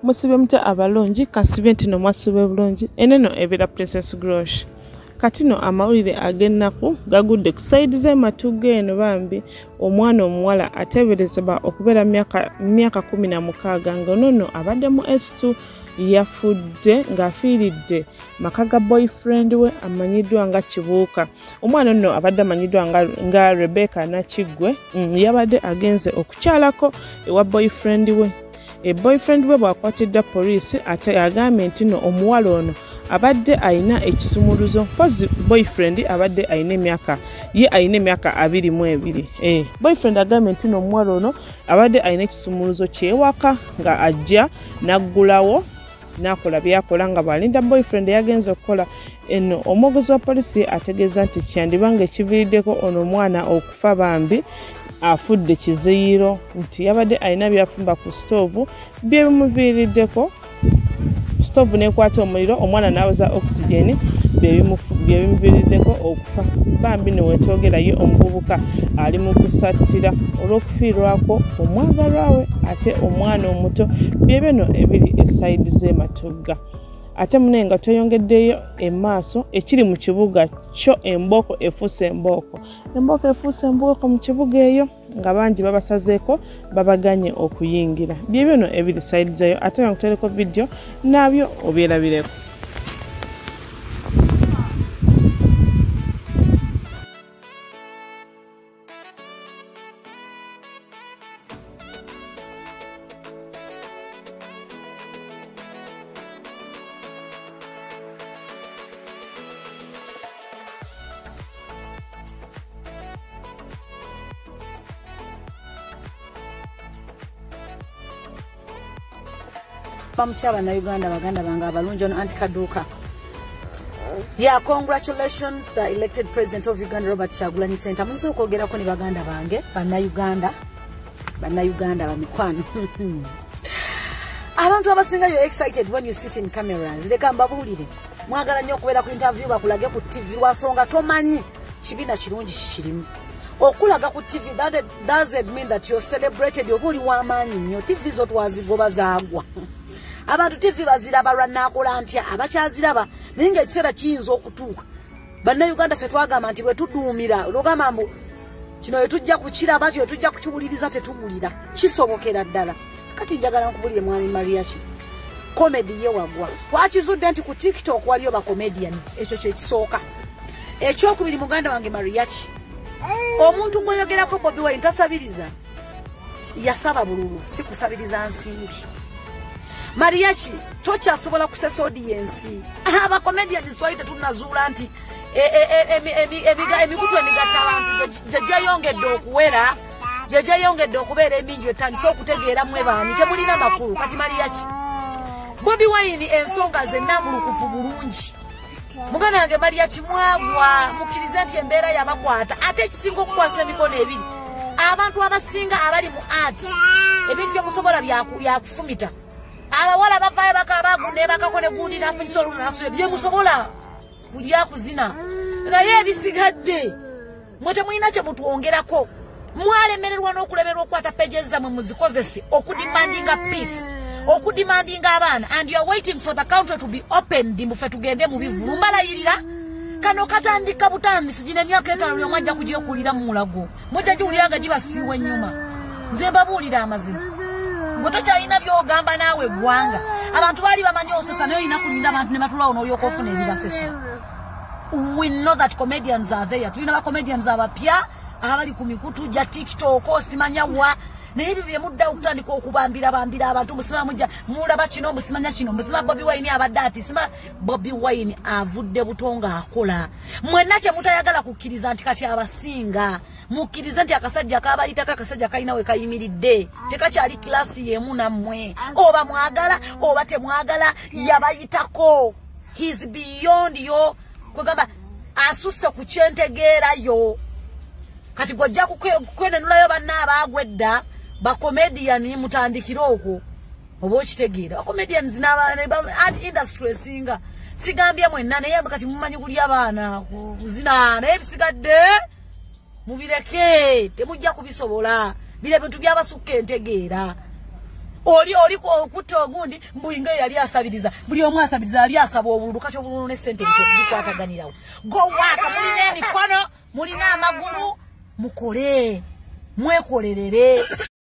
musibe mta abalongi kasibe ntino mwasibe bulongi eneno ebera Princess Grosh katino amawulire ag'ennaku gagudde ku side z'ematuga eno bambi omwana omuwala ateeberezebwa okubeera myaka 16 ng'onono abadde mu S.2 yafudde ng'afiiridde maka ga boyfriend we amanyiddwa nga Kibuuka. Omwana ono abadde amanyiddwa nga Rebecca Nakigwe yabadde agenze okukyalako ewa boyfriend we. Boyfriend we bwakwatiddwa poliisi ate agambye nti no omuwala ono abadde ayina ekisumuluzo pozi boyfriend abadde ayina emyaka 22. Boyfriend agambye nti no omuwala ono abadde ayina ekisumuluzo kyewaka nga ajja naggulawo nakola byakola nga bwalinda boyfriend yagenze okukola eno. Omwogozi wa poliisi ategeeza nti kyandibanga ekiviiriddeko ono omwana okufa bambi afudde kiziyiro nti yabadde ayina byafumba ku stove byebimuviiriddeko stove nekwata omuliro omwana nawoza oxygen byebimuviiriddeko okufa bambi newetogerayo omuvubuka ali mu kusattira olw'okufiirwako omwagalwa we ate omwana omuto byebino ebiri eside z'ematuga. Ate munenga toyongeddeyo emaaso ekiri mu kibuga kyo embooko efuuse embooko mu kibuga eyo nga bangi babasazeeko babaganye okuyingira. Byebino ebiri side zayo ate nga kutereko video nabyo obyerabireko. Bamutya na Uganda baganda banga abalungi ono anti Kaduuka. Yeah, congratulations the elected president of Uganda Robert Kyagulanyi Ssentamu. Muso kwogera ko ni baganda bange banna Uganda bamikwano. Abantu abasinga you excited when you sit in cameras. Leka mbabulire. Mwagala nnyo okubeera ku interview bakulage ku TV wasonga tomanyi kibina kirungi kirimu. Okulaga ku TV that doesn't mean that you're celebrated yobuli w'amaanyi nnyo. TV zo twazigoba zaagwa. Abantu TV baziraba lwanakola ntya abakyaziraba naye ng'ekiseera kiyinza okutuuka. Bannayuganda ffe twagamba nti bwe tuduumira olwogamba mbu kino bwe tujja kukiraba kyo tujja kukiwuliriza tetubulira kisobokera ddala. Kati njagala nkubulire Mc Mariachi comedy ye wagwa twakizudde nti ku TikTok waliyo ba comedians ekyo kye kisooka. Ekyokubiri muganda wange Mariachi omuntu gweyogerako Bobi Wine tasabiriza yasaba bululu si kusabiriza nsimbi. Mariachi tokyasobola kusesa audience aba comedians twali tetunazuula nti emikutu emigatta abantu jajayongedde okubeera emingi etandise okutegeera mwe baani temulina makulu. Kati Mariachi Bobi Wine ensonga ze namulukufu bulungi muganda wange Mariachi mwagwa mukkiriza nti embeera yabakwata ate ekisinga okukwasa emikono ebiri abantu abasinga abali mu art ebintu byemusobola byakufumita abawala bavaayo bakabagune bakakone gundi nafunyisa olunasu byemusobola kulya kuzina naye ebisigadde mwe temulina kye mutwongerako mwalemererwa n'okulemerwa okukwata pages zammwe muzikozese okudimandinga peace okudimandinga abaana and you are waiting for the country to be opened mbufe tugende mu bivulu mbalayirira kano katandika butandisi gine myaka 5 lyo mwajja kugiyokulira mu mulago mwajja giwuliranga gibasiiwa ennyuma nze mbabuulira amazima ngotokyalina byogamba naawe eggwanga abantu baali bamanyi osesa naye olina kulinda abantu ne batulawo n'olyoka ofuna ebibasesa. We know that comedians are there. Tulina ba comedians abapya abali ku mikutu gya TikTok osimanya wa naye ebyo bye mudda okutandika okubambira abantu musima mujja mulaba kino musimanya kino musima Bobi Wine abadde ati sima Bobi Wine avudde butonga akola mwenna kye mutayagala kukkiriza nti kati abasinga mukkiriza nti akasajja kabayitako akasajja kalina we kayimiridde tekakyali klasi yemu nammwe oba mwagala oba temwagala yabayitako. He's beyond yo kwegamba asusse ku kyentegeerayo kati gojja kukwenenulayo banna abaagwedda ba comedian mutandikira okwo oba okitegeera ba comedians art industry esinga sigambye mwenna naye kati mumanyi kulya abaana kuzina naye bisigadde mubireke temujja kubisobola bire bintu byabasukka entegeera oli okutta ogundi mbuyinga yali asabiriza buli omu asabiriza yali asaba obululu kati obululu ne sente bikwataganirawo go waka mulina emikono mulina amagulu mukole mwekolerere